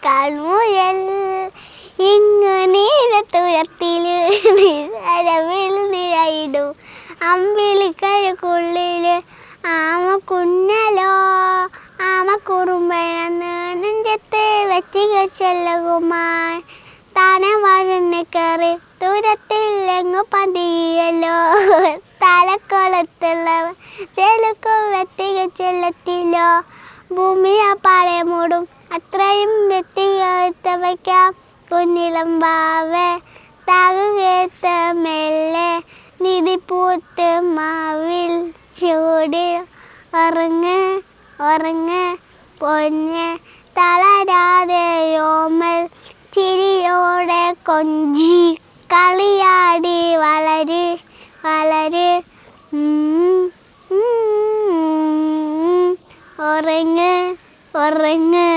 കാൽമുയൽ ഇങ്ങു നീലത്തുരത്തിൽ നിരയിടും അമ്പിളിക്കഴുക്കുള്ളിൽ ആമ കുഞ്ഞലോ ആമ കുറുമ്പനെന്ന് നെഞ്ചത്ത് വെച്ചികച്ചെല്ലുകുമാൻ താനെ വഴന്ന് കയറി ദൂരത്തിലെങ്ങു പതിയല്ലോ തലക്കുളത്തുള്ള ചെലുക്കും വെത്തികച്ചെല്ലത്തിലോ ഭൂമിയെ പാടെ മൂടും അത്രയും വെത്തികത്തവയ്ക്കാം കുഞ്ഞിളം വാവേ താകുകേത്ത മെല്ലെ നിധി പൂത്ത് മാവിൽ ചൂടി ഉറങ്ങ് ഉറങ്ങ് പൊന്ന് തളരാതെ ഓമൽ ചിരിയോടെ കൊഞ്ചി കളിയാടി വളര് വളര് ഉറങ്ങ് ഉറങ്ങ്